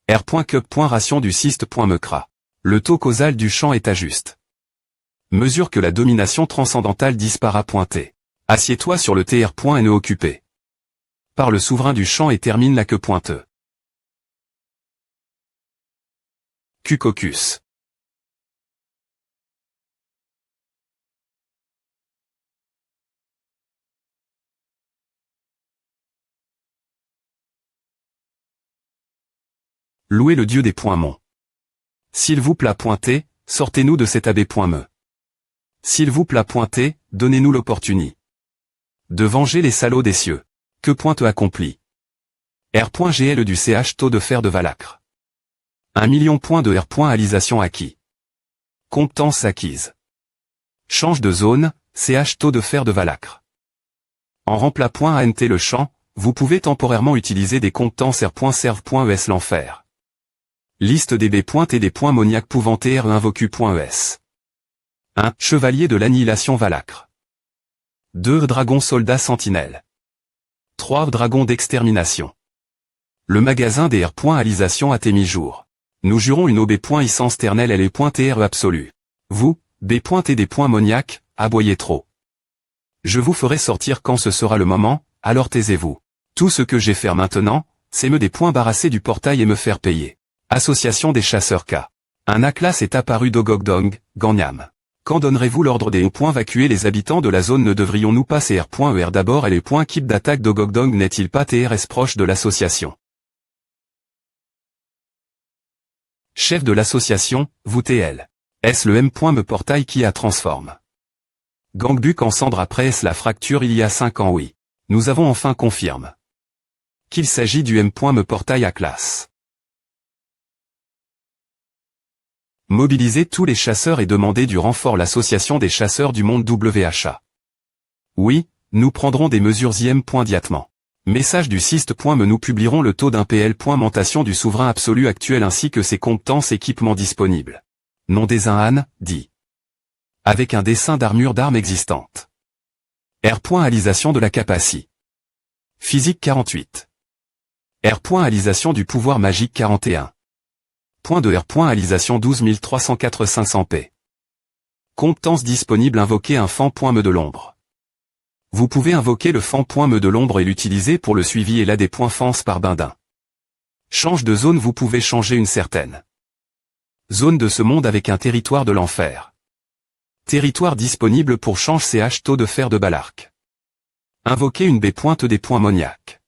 R.cup.ration du syst.me cra. Le taux causal du champ est ajuste. Mesure que la domination transcendantale dispara.t. Assieds-toi sur le TR.ne occupé. Par le souverain du champ et termine la que.e. Q-cocus. Louez le dieu des points mon. S'il vous plaît pointer, sortez-nous de cet abbé.me. S'il vous plaît pointer, donnez-nous l'opportunité de venger les salauds des cieux. Que pointe accompli. R.GL du CH taux de fer de Valacre. 1 million points de R.alisation acquis. Compétence acquise. Change de zone, CH taux de fer de Valacre. En rempla.ant le champ, vous pouvez temporairement utiliser des compétences R.serve.es l'enfer. Liste des B.et pouvant TR invocu.es. 1. Chevalier de l'annihilation Valacre. 2. Dragon soldat sentinelle. 3. Dragon d'extermination. Le magasin des R.alisation a été mis jour. Nous jurons une OB.licence ternelle LE.TRE absolue. Vous, B.et aboyez trop. Je vous ferai sortir quand ce sera le moment, alors taisez-vous. Tout ce que j'ai faire maintenant, c'est me barrasser du portail et me faire payer. Association des chasseurs K. Un Atlas est apparu d'Ogogdong, Ganyam. Quand donnerez-vous l'ordre des évacuer les habitants de la zone? Ne devrions-nous pas CR.ER d'abord et les points keep d'attaque d'Ogogdong n'est-il pas TRS proche de l'association? Chef de l'association, vous TL. Est-ce le M.me portail qui a transforme? Gangbuk en cendre après est-ce la fracture il y a 5 ans? Oui. Nous avons enfin confirme. Qu'il s'agit du M.Me portail à classe. Mobiliser tous les chasseurs et demander du renfort l'association des chasseurs du monde WHA. Oui, nous prendrons des mesures immédiatement. Message du Sist.me. Nous publierons le taux d'implémentation du souverain absolu actuel ainsi que ses compétences équipements disponibles. Nom des Anne, dit. Avec un dessin d'armure d'armes existante. R.Alisation de la capacité. Physique 48. R.Alisation du pouvoir magique 41. Point de R.Alisation 12304 500p. Compétence disponible. Invoquer un fan.me de l'ombre. Vous pouvez invoquer le fan.me de l'ombre et l'utiliser pour le suivi et la des points fans par bindin. Change de zone. Vous pouvez changer une certaine zone de ce monde avec un territoire de l'enfer. Territoire disponible pour change ch taux de fer de Balarque. Invoquer une B. Des points moniaques.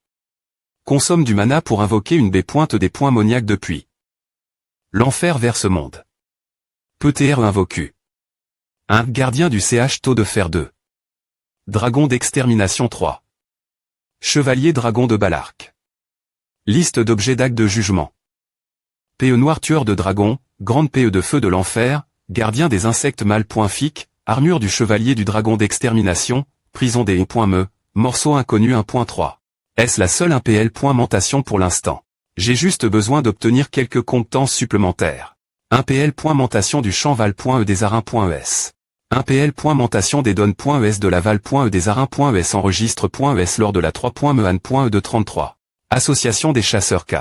Consomme du mana pour invoquer une B. Des points moniaques depuis l'enfer vers ce monde. Peut-être invocu. Un gardien du ch taux de fer 2. Dragon d'extermination 3. Chevalier dragon de Balarque. Liste d'objets d'actes de jugement. PE noir tueur de dragon, grande PE de feu de l'enfer, gardien des insectes mâles. Fic, armure du chevalier du dragon d'extermination, prison des .me, morceau inconnu 1.3. Est-ce la seule implémentation pour l'instant? J'ai juste besoin d'obtenir quelques compétences supplémentaires. Implémentation du champ val.e des arins.es. Implémentation des donnes.es de la val.e des arins.es enregistre.es lors de la 3.me an.e de 33. Association des chasseurs K.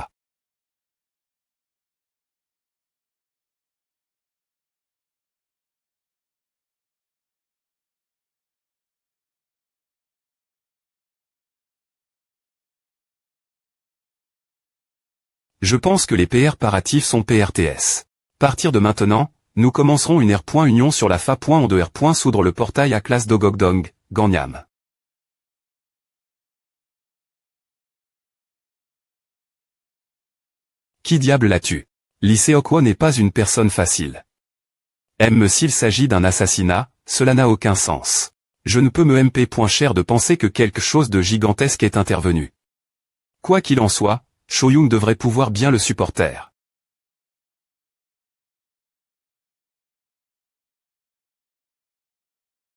Je pense que les PR paratifs sont PRTS. Partir de maintenant, nous commencerons une R.Union sur la fa.on de R. Soudre le portail à classe d'Ogogdong, Ganyam. Qui diable l'as-tu? Lyséokwo n'est pas une personne facile. S'il s'agit d'un assassinat, cela n'a aucun sens. Je ne peux me cher de penser que quelque chose de gigantesque est intervenu. Quoi qu'il en soit, Shoyung devrait pouvoir bien le supporter.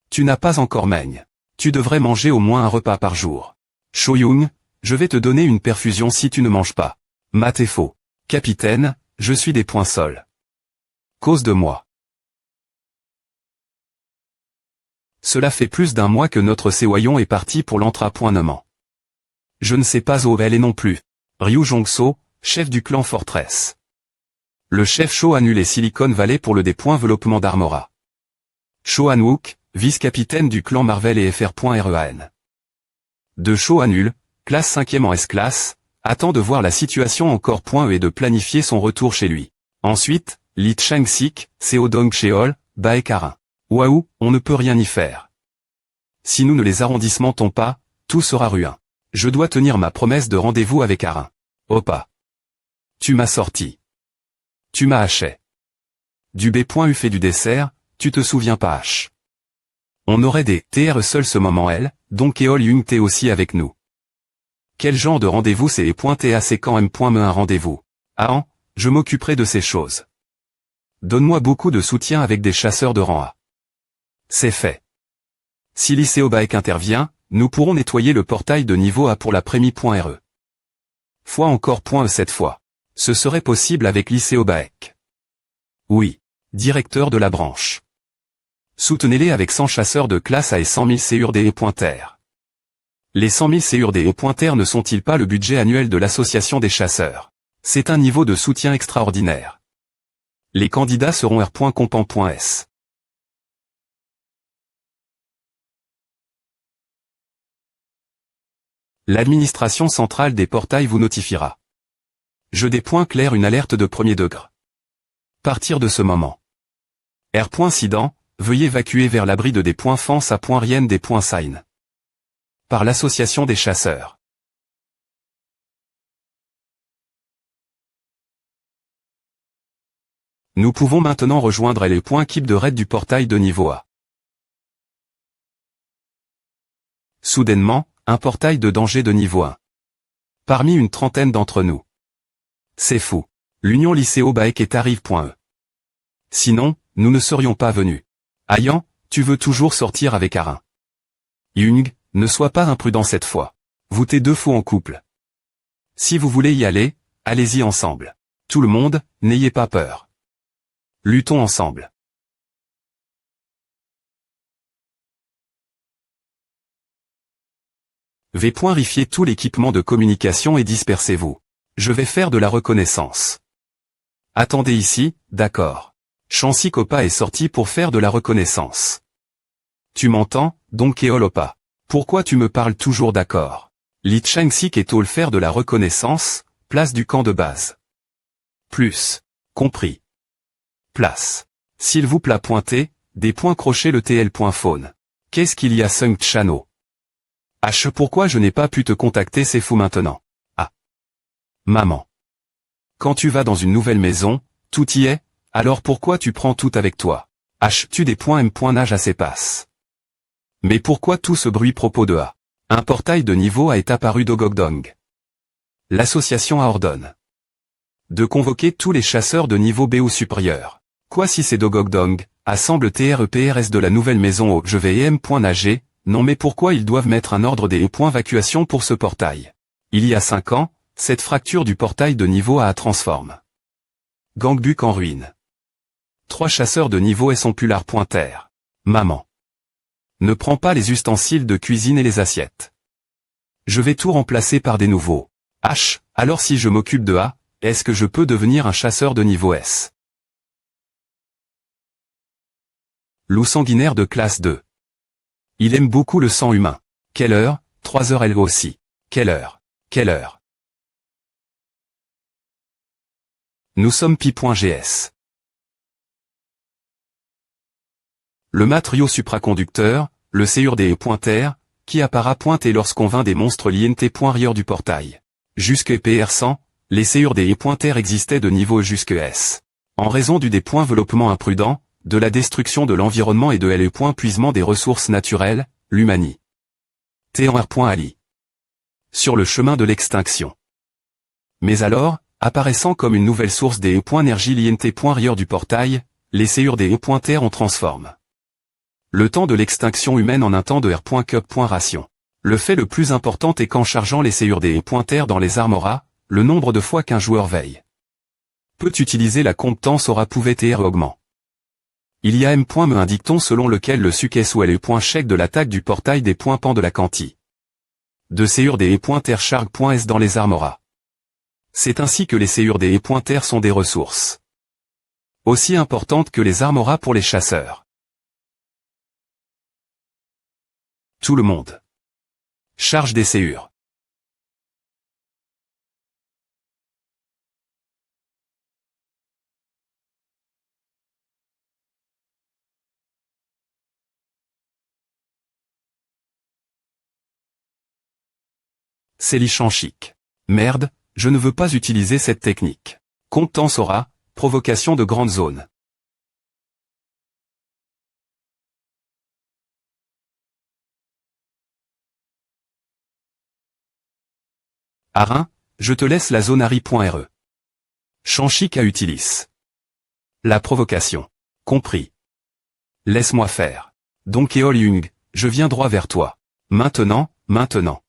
Tu n'as pas encore maigne. Tu devrais manger au moins un repas par jour. Shoyung, je vais te donner une perfusion si tu ne manges pas. Mat est faux. Capitaine, je suis des points sols. Cause de moi. Cela fait plus d'un mois que notre Séoyon est parti pour l'entrapointement. Je ne sais pas où elle est non plus. Ryu Jongso, chef du clan Fortress. Le chef Sho annule Silicon Valley pour le développement d'Armora. Sho Han-wook, vice-capitaine du clan Marvel et FR.REAN. De Sho annule, classe 5e en S-classe, attend de voir la situation encore et de planifier son retour chez lui. Ensuite, Lee Chang-sik, Seo Dong-cheol, Bae Karin. Waouh, on ne peut rien y faire. Si nous ne les arrondissementons pas, tout sera ruin. Je dois tenir ma promesse de rendez-vous avec Arin. Opa. Tu m'as sorti. Tu m'as haché. Du B.U fait du dessert, tu te souviens pas H. On aurait des TR seul ce moment elle, donc Eol Yung t'es aussi avec nous. Quel genre de rendez-vous c'est .TAC quand M.Me un rendez-vous? Ah, je m'occuperai de ces choses. Donne-moi beaucoup de soutien avec des chasseurs de rang A. C'est fait. Si Liceo Baek intervient, nous pourrons nettoyer le portail de niveau A pour la Prémie.RE. Fois encore .E cette fois. Ce serait possible avec Liceo Baek. Oui. Directeur de la branche. Soutenez-les avec 100 chasseurs de classe A et 100 000 CURD et pointers. Les 100 000 CURD et pointers ne sont-ils pas le budget annuel de l'association des chasseurs? C'est un niveau de soutien extraordinaire. Les candidats seront R.Compan.S. L'administration centrale des portails vous notifiera. Je des points clairs une alerte de premier degré. Partir de ce moment. R.Sidant, veuillez évacuer vers l'abri de des points fans à point rien des points sign. Par l'association des chasseurs. Nous pouvons maintenant rejoindre les points keep de raid du portail de niveau A. Soudainement, un portail de danger de niveau 1. parmi une trentaine d'entre nous. C'est fou. L'union lycéo-baek est arrive.e. Sinon, nous ne serions pas venus. Ayan, tu veux toujours sortir avec Arin. Yung, ne sois pas imprudent cette fois. Vous t'es deux fous en couple. Si vous voulez y aller, allez-y ensemble. Tout le monde, n'ayez pas peur. Luttons ensemble. V.rifiez tout l'équipement de communication et dispersez-vous. Je vais faire de la reconnaissance. Attendez ici, d'accord. Chansi Kopa est sorti pour faire de la reconnaissance. Tu m'entends, Donkeol Opa? Pourquoi tu me parles toujours d'accord? Lit Changsik est au faire de la reconnaissance, place du camp de base. Plus. Compris. Place. S'il vous plaît pointer, des points crochés le TL.phone. Qu'est-ce qu'il y a Sung Chano? H. Pourquoi je n'ai pas pu te contacter, c'est fou maintenant. Ah. Maman. Quand tu vas dans une nouvelle maison, tout y est, alors pourquoi tu prends tout avec toi? H. Tu des points M. Nage à ses passes. Mais pourquoi tout ce bruit propos de A? Un portail de niveau A est apparu d'Ogogdong. L'association A ordonne de convoquer tous les chasseurs de niveau B ou supérieur. Quoi si c'est Dogogdong, assemble TREPRS de la nouvelle maison au je vais M. Nager, non mais pourquoi ils doivent mettre un ordre des évacuation pour ce portail? Il y a 5 ans, cette fracture du portail de niveau A transforme Gangbuk en ruine. 3 chasseurs de niveau S ont pu la pointer. Maman. Ne prends pas les ustensiles de cuisine et les assiettes. Je vais tout remplacer par des nouveaux. H, alors si je m'occupe de A, est-ce que je peux devenir un chasseur de niveau S? Loup sanguinaire de classe 2. Il aime beaucoup le sang humain. Quelle heure? 3 heures elle aussi. Quelle heure? Quelle heure? Nous sommes pi.gs. Le matériau supraconducteur, le CUR des pointers, qui appara pointé lorsqu'on vint des monstres l'INT.rieur du portail. Jusque PR100, les CUR des pointers existaient de niveau jusque S. En raison du développement imprudent, de la destruction de l'environnement et de l'épuisement des ressources naturelles, l'humanité en sur le chemin de l'extinction. Mais alors, apparaissant comme une nouvelle source des énergie l'INT.rieur du portail, les CUR des pointers on transforme le temps de l'extinction humaine en un temps de R.cup.ration. Le fait le plus important est qu'en chargeant les CUR des pointers dans les armoras, le nombre de fois qu'un joueur veille peut utiliser la compétence aura pouvait TR augment. Il y a M. Me indique-t-on selon lequel le succès ou L.chèque de l'attaque du portail des points pan de la quanti. De CUR des pointers charg.s dans les armoras. C'est ainsi que les CUR des pointers sont des ressources aussi importantes que les armoras pour les chasseurs. Tout le monde. Charge des CUR. C'est lichanchique. Merde, je ne veux pas utiliser cette technique. Compétence aura, provocation de grande zone. Arin, je te laisse la zone Harry.re. Chanchic à utilis. La provocation. Compris. Laisse-moi faire. Donkeol Yung, je viens droit vers toi. Maintenant, maintenant.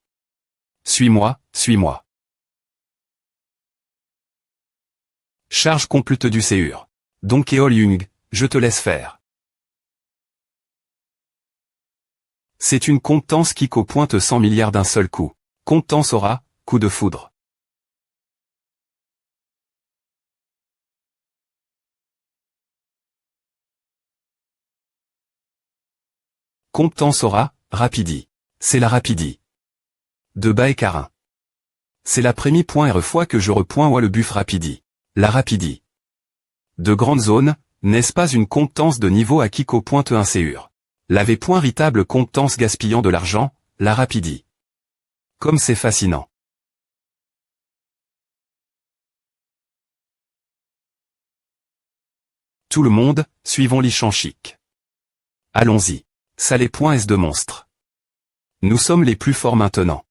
Suis-moi, suis-moi. Charge complète du CUR. Donkeol Yung, je te laisse faire. C'est une compétence qui pointe 100 milliards d'un seul coup. Compétence aura, coup de foudre. Compétence aura, rapidi. C'est la rapidi. De Baekarin. C'est la première fois que je repoins le buff rapidi. La rapidi. De grande zone, n'est-ce pas une compétence de niveau à qui pointe un CUR? L'avait point ritable compétence gaspillant de l'argent, la rapidi. Comme c'est fascinant. Tout le monde, suivons l'ichanchic. Allons-y. Ça les points S de monstre. Nous sommes les plus forts maintenant.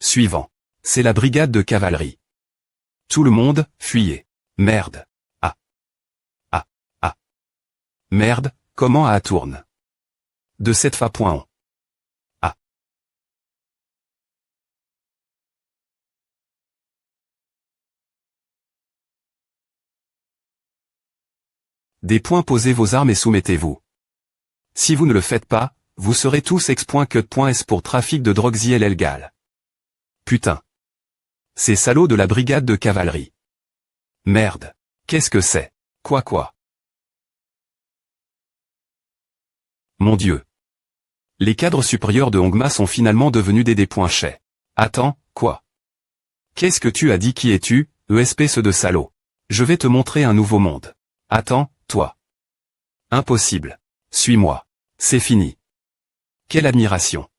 Suivant. C'est la brigade de cavalerie. Tout le monde, fuyez. Merde. Ah. Ah. Ah. Merde, comment à tourne. De cette fa.on. Ah. Des points, posez vos armes et soumettez-vous. Si vous ne le faites pas, vous serez tous ex.cut.s pour trafic de drogues illégales. Putain. Ces salauds de la brigade de cavalerie. Merde. Qu'est-ce que c'est? Quoi? Mon Dieu. Les cadres supérieurs de Hongma sont finalement devenus des points chais. Attends, quoi? Qu'est-ce que tu as dit? Qui es-tu, espèce de salaud? Je vais te montrer un nouveau monde. Attends, toi. Impossible. Suis-moi. C'est fini. Quelle admiration.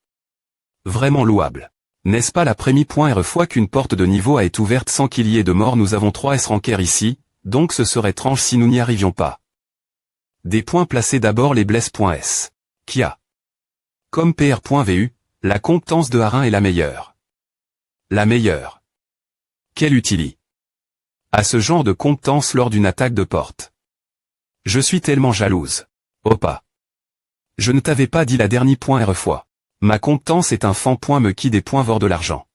Vraiment louable. N'est-ce pas la première fois qu'une porte de niveau A est ouverte sans qu'il y ait de mort? Nous avons 3 S rankers ici, donc ce serait étrange si nous n'y arrivions pas. Des points placés d'abord les blesses.s. Qui a? Comme PR.vu, la compétence de Harin est la meilleure. La meilleure. Quelle utilité à ce genre de compétence lors d'une attaque de porte. Je suis tellement jalouse. Opa. Je ne t'avais pas dit la dernière fois. Ma compétence est un fan.me qui des points vore de l'argent.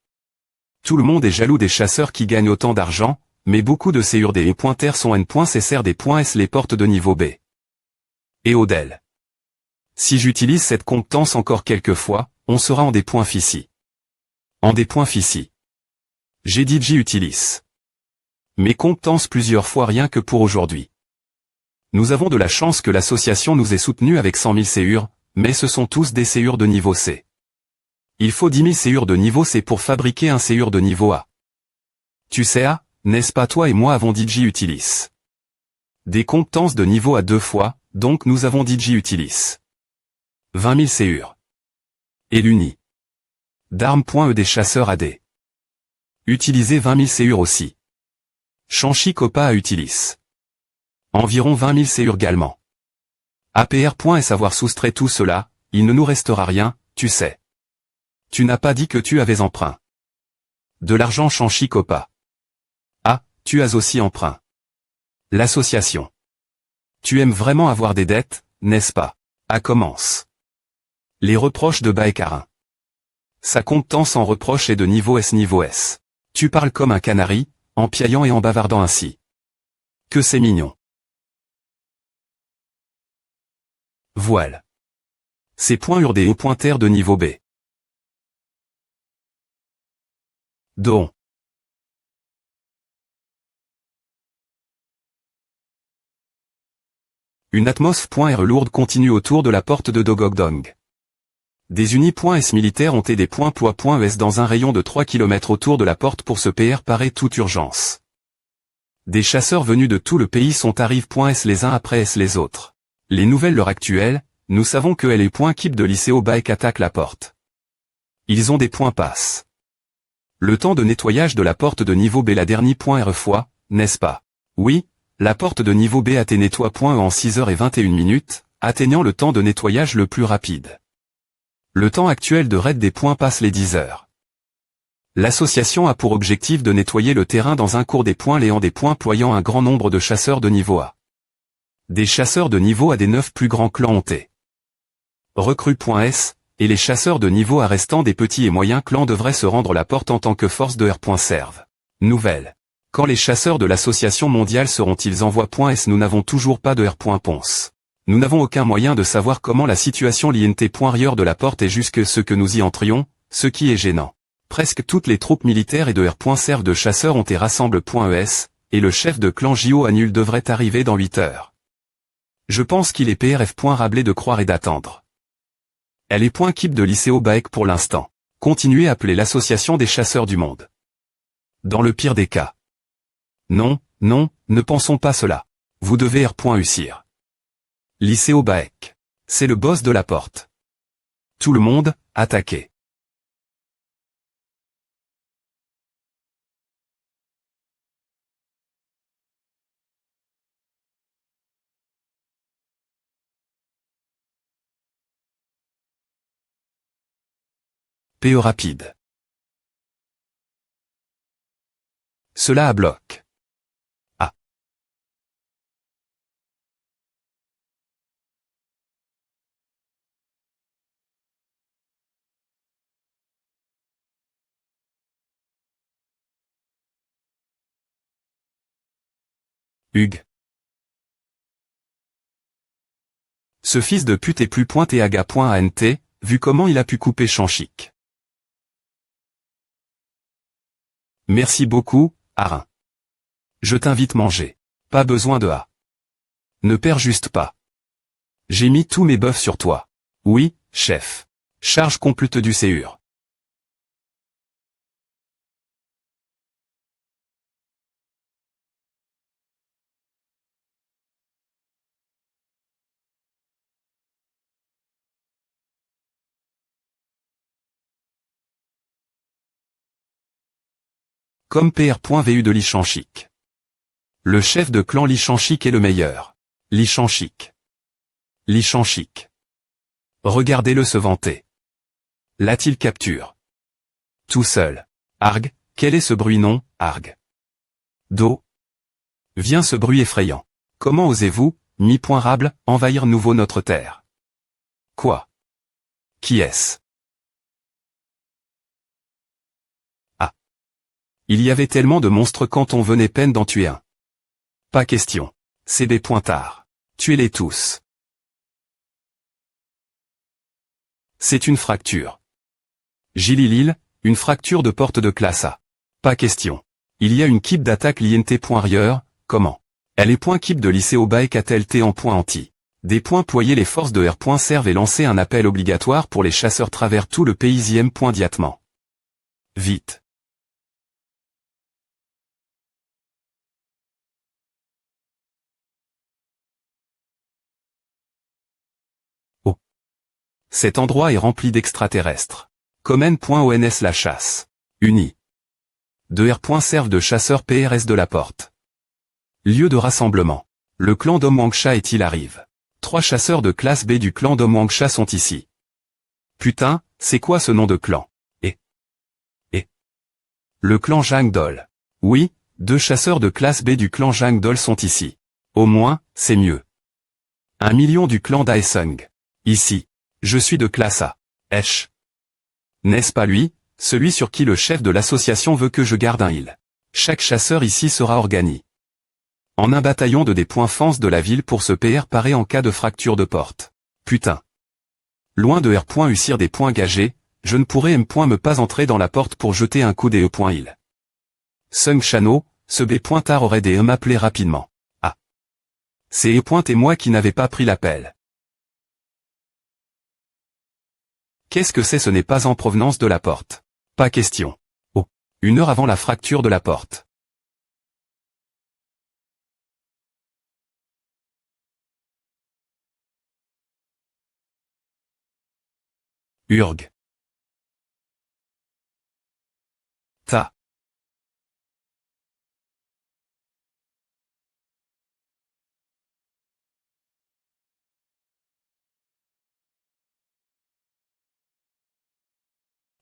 Tout le monde est jaloux des chasseurs qui gagnent autant d'argent, mais beaucoup de ces urdés et pointers sont N.CSR des points S les portes de niveau B. Et Odell. Si j'utilise cette compétence encore quelques fois, on sera en des points fici. En des points fici. J'ai dit j'y utilise. Mes compétences plusieurs fois rien que pour aujourd'hui. Nous avons de la chance que l'association nous ait soutenus avec 100 000 séures, mais ce sont tous des séures de niveau C. Il faut 10 000 séures de niveau C pour fabriquer un séure de niveau A. Tu sais A, n'est-ce pas? Toi et moi avons dit j'y utilise. Des compétences de niveau A 2 fois, donc nous avons dit j'y utilise. 20 000 séures. Et l'uni. D'armes.e des chasseurs AD. Utilisez 20 000 séures aussi. Chanchi Copa à utilise. Environ 20 000 séures également. APR.s avoir soustrait tout cela, il ne nous restera rien, tu sais. Tu n'as pas dit que tu avais emprunt. De l'argent Chanchi Copa. Ah, tu as aussi emprunt. L'association. Tu aimes vraiment avoir des dettes, n'est-ce pas? Ah commence. Les reproches de Baekarin. Sa compétence en reproche est de niveau S niveau S. Tu parles comme un canari, en piaillant et en bavardant ainsi. Que c'est mignon. Voile. Ces points urdés au pointeur de niveau B. Don. Une atmosphère lourde continue autour de la porte de Dogogdong. Des unis.s militaires ont et des points.es dans un rayon de 3 km autour de la porte pour se préparer toute urgence. Des chasseurs venus de tout le pays sont arrivent.s les uns après s les autres. Les nouvelles l'heure actuelle, nous savons que les points keep de lycéo Baek attaquent la porte. Ils ont des points passe. Le temps de nettoyage de la porte de niveau B la dernière fois, n'est-ce pas? Oui, la porte de niveau B a été nettoie.e en 6h21, atteignant le temps de nettoyage le plus rapide. Le temps actuel de raid des points passe les 10 heures. L'association a pour objectif de nettoyer le terrain dans un cours des points léant des points ployant un grand nombre de chasseurs de niveau A. Des chasseurs de niveau A des 9 plus grands clans ont été recrues.s, et les chasseurs de niveau A restant des petits et moyens clans devraient se rendre la porte en tant que force de R.serve. Nouvelle. Quand les chasseurs de l'association mondiale seront-ils envois.s? Nous n'avons toujours pas de R.ponce. Nous n'avons aucun moyen de savoir comment la situation l'INT.rieur de la porte est jusque ce que nous y entrions, ce qui est gênant. Presque toutes les troupes militaires et de R.serve de chasseurs ont été rassemble.es, et le chef de clan JO Annul devrait arriver dans 8 heures. Je pense qu'il est PRF.rablé de croire et d'attendre. Elle est point keep de lycéo Baek pour l'instant. Continuez à appeler l'association des chasseurs du monde. Dans le pire des cas. Non, ne pensons pas cela. Vous devez R.ucir. Lycéo Baek. C'est le boss de la porte. Tout le monde, attaquez. PE rapide. Cela à bloc. A. Hugues. Ce fils de pute est plus pointé à gars.ant, vu comment il a pu couper champ chic. Merci beaucoup, Arin. Je t'invite manger. Pas besoin de A. Ne perds juste pas. J'ai mis tous mes bœufs sur toi. Oui, chef. Charge complète du CUR. Comme PR.vu de Lichanchic. Le chef de clan Lichanchic est le meilleur. Lichanchic. Lichanchic. Regardez-le se vanter. L'a-t-il capture? Tout seul. Arg, quel est ce bruit non, Arg? Do. Vient ce bruit effrayant. Comment osez-vous, mi-point-rable, envahir nouveau notre terre? Quoi? Qui est-ce? Il y avait tellement de monstres quand on venait peine d'en tuer un. Pas question. C'est des pointards. Tuez-les tous. C'est une fracture. Gililil, une fracture de porte de classe A. Pas question. Il y a une keep d'attaque l'INT.rieur, comment? Elle est point keep de lycée au bac qu'a-t-elle T en point anti. Des points poyer les forces de R. Servent et lancer un appel obligatoire pour les chasseurs travers tout le pays IM.diatement. Vite. Cet endroit est rempli d'extraterrestres. Common.ons la chasse. Uni. De R. Servent de chasseurs PRS de la porte. Lieu de rassemblement. Le clan d'Omwangsha est-il arrive. 3 chasseurs de classe B du clan d'Omwangsha sont ici. Putain, c'est quoi ce nom de clan? Et. Le clan Jangdol. Oui, 2 chasseurs de classe B du clan Jangdol sont ici. Au moins, c'est mieux. 1 million du clan Daesung. Ici. Je suis de classe A. Esh. N'est-ce pas lui, celui sur qui le chef de l'association veut que je garde un île? Chaque chasseur ici sera organisé en un bataillon de des points fence de la ville pour se préparer en cas de fracture de porte. Putain. Loin de R.Ucir des points gagés, je ne pourrais me pas entrer dans la porte pour jeter un coup des E.il. Sung Chano, ce B.tard aurait des m'appeler rapidement. Ah. C'est E. et moi qui n'avais pas pris l'appel. Qu'est-ce que c'est? Ce n'est pas en provenance de la porte. Pas question. Oh. 1 heure avant la fracture de la porte. Urg. Ta.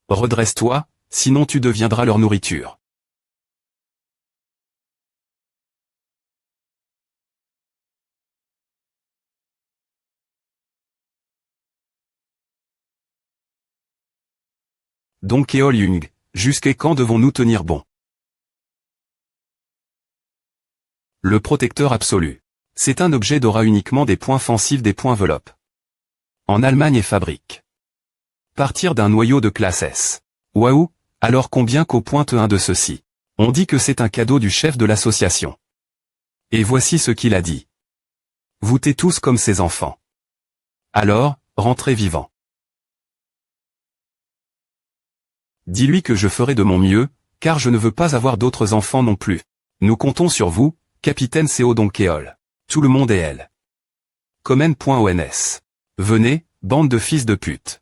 Redresse-toi, sinon tu deviendras leur nourriture. Donc Eol Jung, jusqu'à quand devons-nous tenir bon? Le protecteur absolu. C'est un objet d'aura uniquement des points offensifs des points enveloppe. En Allemagne et fabrique. Partir d'un noyau de classe S. Waouh, alors combien qu'au pointe un de ceux-ci? On dit que c'est un cadeau du chef de l'association. Et voici ce qu'il a dit. Vous t'es tous comme ses enfants. Alors, rentrez vivant. Dis-lui que je ferai de mon mieux, car je ne veux pas avoir d'autres enfants non plus. Nous comptons sur vous, capitaine CO Donkeol. Tout le monde est elle. Comment.ons. Venez, bande de fils de pute.